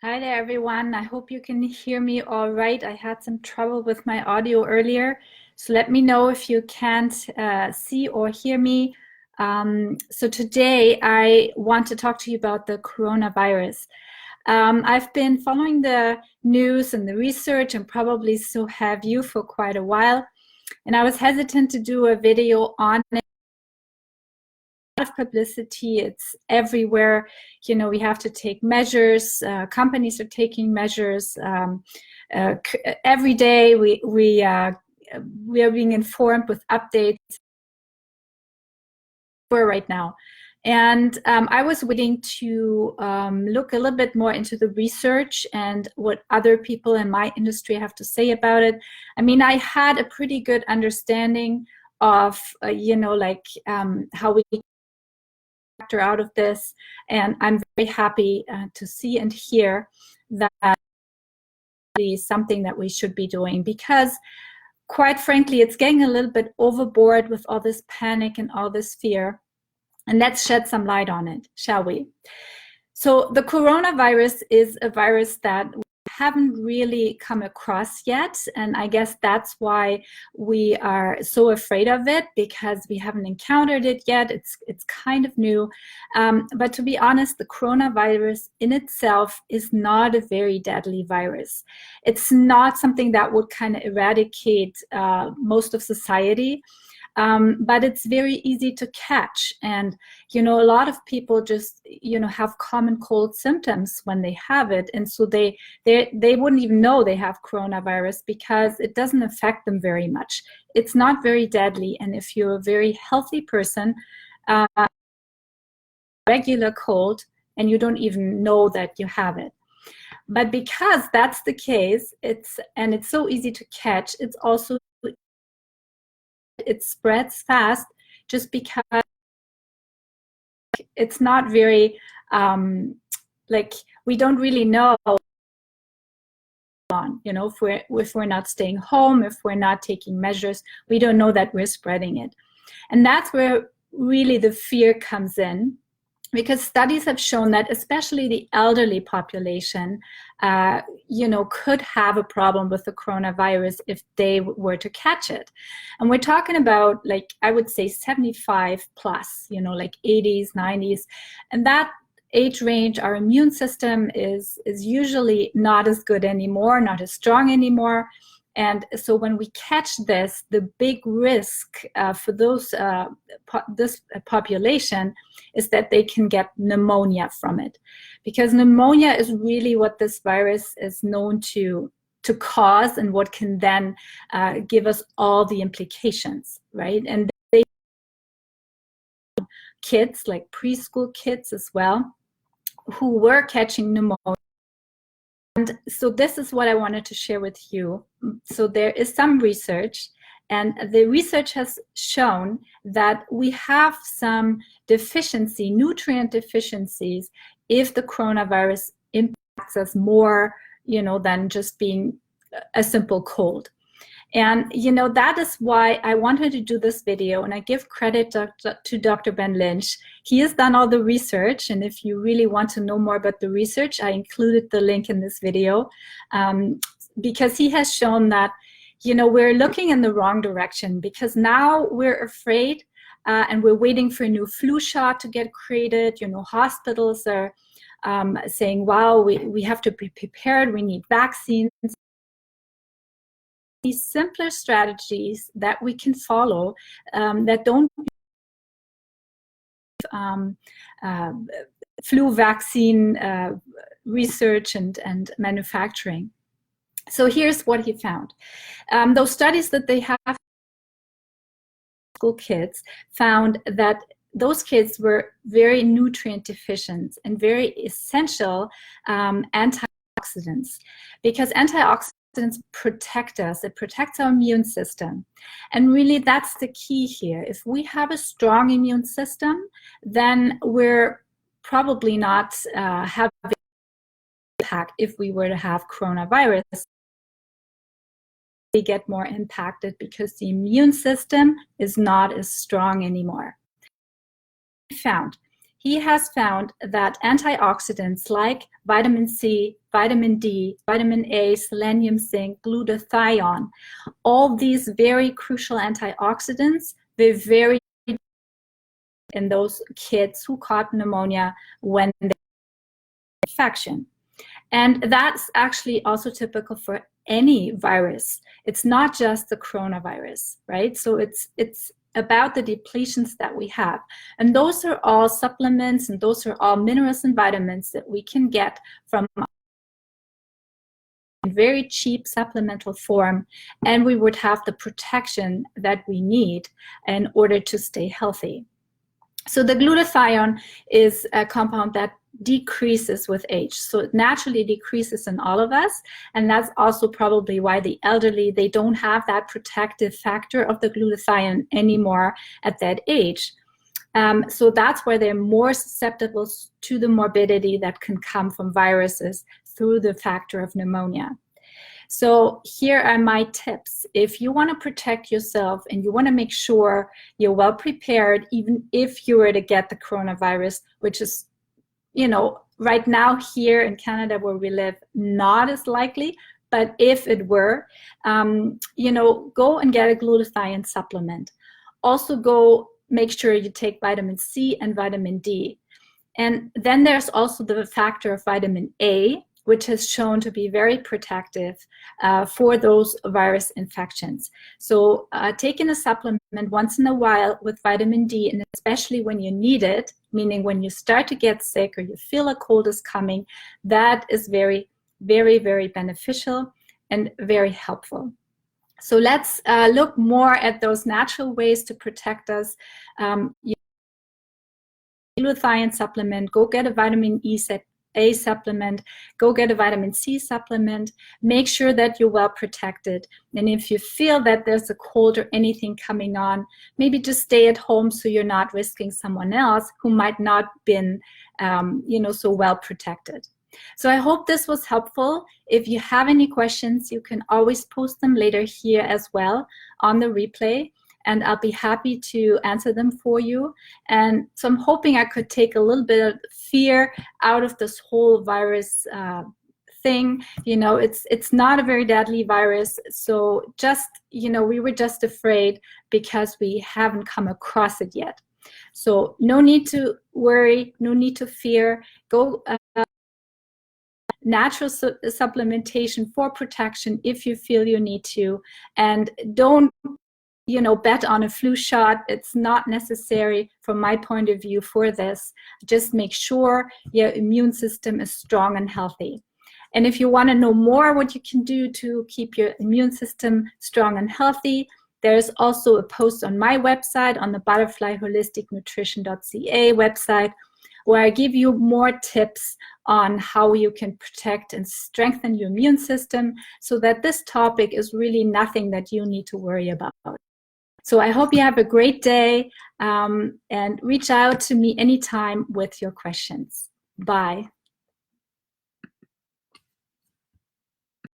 Hi there, everyone. I hope you can hear me all right. I had some trouble with my audio earlier, so let me know if you can't see or hear me. So today I want to talk to you about the coronavirus. I've been following the news and the research, and probably so have you, for quite a while. And I was hesitant to do a video on it. Of publicity, it's everywhere. You know, we have to take measures. Companies are taking measures. Every day we are being informed with updates for right now. And I was waiting to look a little bit more into the research and what other people in my industry have to say about it. I mean, I had a pretty good understanding of, how we factor out of this, and I'm very happy to see and hear that is something that we should be doing, because quite frankly it's getting a little bit overboard with all this panic and all this fear. And let's shed some light on it, shall we? So the coronavirus is a virus that we haven't really come across yet, and I guess that's why we are so afraid of it, because we haven't encountered it yet. It's kind of new, but to be honest, the coronavirus in itself is not a very deadly virus. It's not something that would kind of eradicate most of society. But it's very easy to catch. And, you know, a lot of people just, you know, have common cold symptoms when they have it. And so they wouldn't even know they have coronavirus, because it doesn't affect them very much. It's not very deadly. And if you're a very healthy person, regular cold, and you don't even know that you have it. But because that's the case, it's so easy to catch, it's also it spreads fast, just because it's not very we don't really know, you know, if we're not staying home, if we're not taking measures, we don't know that we're spreading it. And that's where really the fear comes in, because studies have shown that especially the elderly population, you know, could have a problem with the coronavirus if they were to catch it. And we're talking about, like, I would say 75 plus, you know, like 80s, 90s. And that age range, our immune system is usually not as good anymore, not as strong anymore. And so when we catch this, the big risk for this population is that they can get pneumonia from it, because pneumonia is really what this virus is known to cause, and what can then give us all the implications, right? And kids, like preschool kids as well, who were catching pneumonia. And so this is what I wanted to share with you. So there is some research, and the research has shown that we have some deficiency, nutrient deficiencies, if the coronavirus impacts us more, you know, than just being a simple cold. And, you know, that is why I wanted to do this video, and I give credit to Dr. Ben Lynch. He has done all the research, and if you really want to know more about the research, I included the link in this video, because he has shown that, you know, we're looking in the wrong direction, because now we're afraid and we're waiting for a new flu shot to get created. You know, hospitals are saying, wow, we have to be prepared, we need vaccines. These simpler strategies that we can follow that don't flu vaccine research and manufacturing. So here's what he found. Those studies that they have, school kids, found that those kids were very nutrient deficient and very essential antioxidants, because antioxidants protect us. It protects our immune system. And really, that's the key here. If we have a strong immune system, then we're probably not having an impact. If we were to have coronavirus, we get more impacted because the immune system is not as strong anymore. he has found that antioxidants like vitamin C, vitamin D, vitamin A, selenium, zinc, glutathione, all these very crucial antioxidants, they're very in those kids who caught pneumonia when they had infection. And that's actually also typical for any virus. It's not just the coronavirus, right? So it's about the depletions that we have. And those are all supplements, and those are all minerals and vitamins that we can get from very cheap supplemental form, and we would have the protection that we need in order to stay healthy. So the glutathione is a compound that decreases with age. So it naturally decreases in all of us. And that's also probably why the elderly, they don't have that protective factor of the glutathione anymore at that age. So that's why they're more susceptible to the morbidity that can come from viruses through the factor of pneumonia. So here are my tips. If you want to protect yourself and you want to make sure you're well prepared, even if you were to get the coronavirus, which is, you know, right now here in Canada where we live, not as likely, but if it were, you know, go and get a glutathione supplement. Also go make sure you take vitamin C and vitamin D. And then there's also the factor of vitamin A, which has shown to be very protective for those virus infections. So taking a supplement once in a while with vitamin D, and especially when you need it, meaning when you start to get sick or you feel a cold is coming, that is very, very, very beneficial and very helpful. So let's look more at those natural ways to protect us. Glutathione supplement, go get a vitamin A supplement, go get a vitamin C supplement, make sure that you're well protected. And if you feel that there's a cold or anything coming on, maybe just stay at home so you're not risking someone else who might not been, you know, so well protected. So I hope this was helpful. If you have any questions, you can always post them later here as well on the replay, and I'll be happy to answer them for you. And so I'm hoping I could take a little bit of fear out of this whole virus thing. You know, it's not a very deadly virus. So just, you know, we were just afraid because we haven't come across it yet. So no need to worry, no need to fear. Go natural supplementation for protection if you feel you need to, and don't, you know, bet on a flu shot. It's not necessary from my point of view for this. Just make sure your immune system is strong and healthy. And if you want to know more what you can do to keep your immune system strong and healthy, there's also a post on my website, on the butterflyholisticnutrition.ca website, where I give you more tips on how you can protect and strengthen your immune system, so that this topic is really nothing that you need to worry about. So I hope you have a great day, and reach out to me anytime with your questions. Bye.